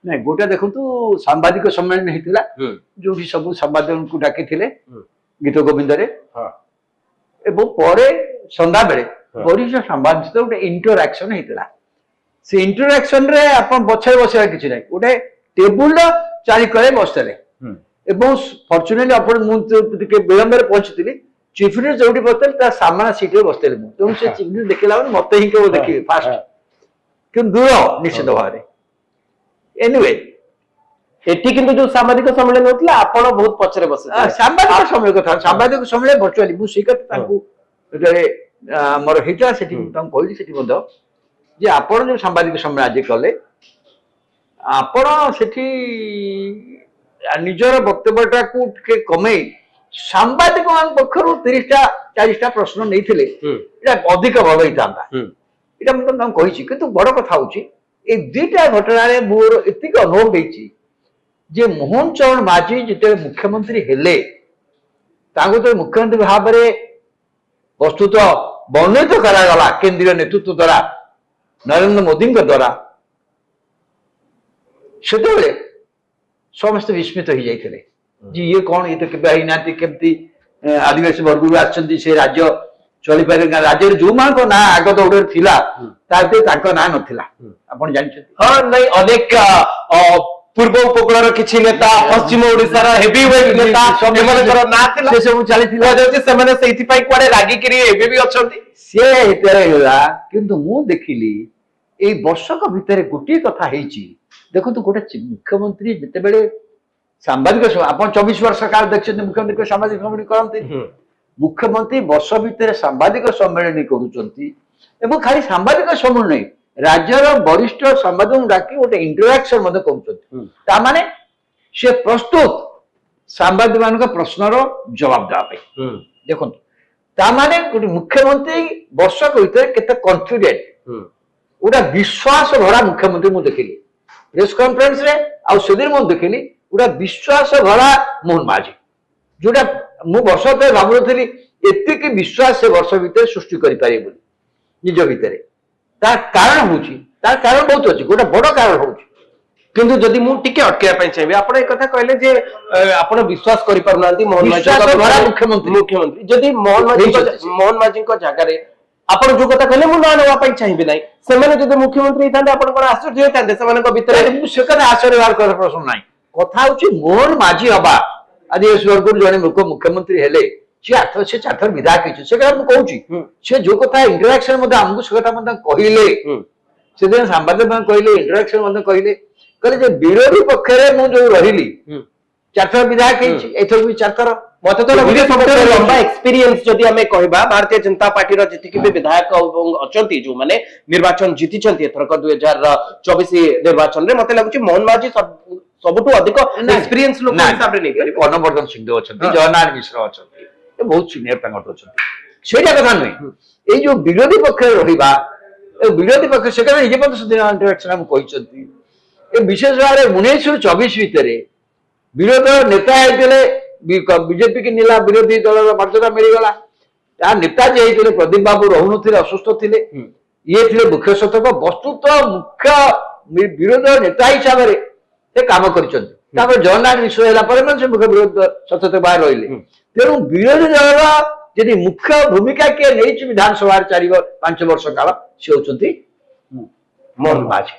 ନାଇଁ गोटे देखु सांबादिक सम्मेलन होता जो सब संवादक डाकी गीत गोविंद संध्या बेले वरिष्ठ सांबादिक गोटे इंटरएक्शन होता से इंटरएक्शन रे आपण बछे बसवा किछि नै गोटे टेबुल चारिकले बसले फॉर्चुनेटली आपण मुझे विलंब पहुंची चीफ मिनिस्टर जो बसते ता सामना सीट रे बसते तेणु से चीफ मिनिस्टर देखला मत ही केवल देखिए फास्ट कि दूर निश्चित भाव में एनीवे एटी किंतु जो सामाजिक सम्मेलन होतला आपण बहुत पछरे बसे सामाजिक सम्मेलन कथा सामाजिक सम्मेलन वर्चुअली मु सिकत तांकू रे मोर हिटा सेठी तांको कहली सेठी बंद जे आपण जो सामाजिक सम्मेलन आज कले आपण सेठी निजर वक्तव्यटा को के कमे सांबादिक पक्षर 30टा 40टा प्रश्न नहीं अधिक भल होता ये मतलब कही कि बड़ कथा हूँ ये दुईटा घटना मोर एतिक अनुभव जे मोहन चरण माझी जिते मुख्यमंत्री हेले तो मुख्यमंत्री भाव में वस्तुत वर्णित करागला केंद्रीय नेतृत्व द्वारा नरेंद्र मोदी द्वारा से समस्त विस्मित हो जाते जी ये कौन ये तो केमती आदिवासी वर्ग आछंती से राज्य चली पारे राज्य जो मान ना आग दौड़ थिला ना नथिला आपण जानछथि हां नहीं अनेक पूर्व उपकूल किछि नेता पश्चिम ओडिसा रा हेवीवेट नेता सेमनकर ना थिला से सब चली थिला जे सेमने सेति पई कोडे लागी करी एबे भी अछंती से हेतरे होला किंतु मु देखिली ए वर्षक भितरे गोटी कथा हेची देखो तो गोटे मुख्यमंत्री जते बेले सांबादिक आपण 24 वर्ष काल देखछन मुख्यमंत्री को सामाजिक सम्मेलन करंती मुख्यमंत्री वर्ष भितर सांबादिक सम्मेलन करुचंती एवं खाली सांबादिक सम्मेलन नहीं राज्यर वरिष्ठ संवादक डाकी गोटे इंटरएक्शन मध्य करुचंती माने से प्रस्तुत सांबादिक मान प्रश्नर जवाब देवा देखो तामाने गोटे मुख्यमंत्री वर्षक भितर केते कॉन्फिडेंट गोटे विश्वास भरा मुख्यमंत्री मु देखिली प्रेस कॉन्फ्रेंस रे आ सुधीर मु देखिली गोटे विश्वास भरा मोहन माझी जोटा मु वर्ष पे भाबुथली एतिक विश्वास से वर्ष भितर सृष्टि करि पारे बोली निज भितर तार कारण होची तार कारण बहुत अछि गोटा बड़ कारण होची किंतु जदि मु टिके अटकेया पई चाहिबे आपण एक कथा कहले जे आपण विश्वास करि पारुनांती मोहन माझी मुख्यमंत्री जदि मोहन माझी को जगह रे आपण जो कथा कहले मु ना नवा पई चाहिबे नै सेमाने जदि मुख्यमंत्री हितांते आपण कोन आश्चर्य होतांते सेमाने को भितर मु से कथा आश्चर्य बार कर प्रश्न नै कथा होची मोहन माझी हबा आदिवासी वर्ग जड़े मुख्यमंत्री हेले सी 8 विधायक से कहूँ से जो कथा इंटरएक्शन आमको से कथा कहले से दिन सांबादिक कहले इंटरएक्शन कहले कहले विरोधी पक्ष में जो रही 4 विधायक एथर भी 4 मत तो लंबा एक्सपीरियंस जदि हमें कहबा भारतीय जनता पार्टी रो जति भी विधायक अछंती जो माने निर्वाचन जीतिचंती एथरक 2024 निर्वाचन रे मते लागुची मोहन माझी सबटू अधिक एक्सपीरियंस लोक हिसाब रे नै कनवर्धन सिंह अछंती जगन्नाथ मिश्र अछंती ए बहुत सीनियर तांगट अछंती सेटा कथा नै ए जो विरोधी पक्ष रहिबा ए विरोधी पक्ष से कने जे पद सुदिन इंटरएक्शन हम कहिसंती ए विशेष भाव 1924 भितरे विरोध नेता हेतले बीजेपी की नीला विरोधी दल मर्यादा मिलगला या नेता जे हेतले प्रदीप बाबू रहु नथिले असुस्थ थिले ये थिले मुख्य सचेतक वस्तुत मुख्य विरोध नेता हिसाब रे से काम करिसंती तापर जगन्नाथ मिश्र हैला पर से मुख्य विरोध सचेतक बाहर रहिले तेणु विरोधी दल यदि मुख्य भूमिका के नहीं विधानसभा 4 5 वर्ष काल से होचंती मोहन माझी।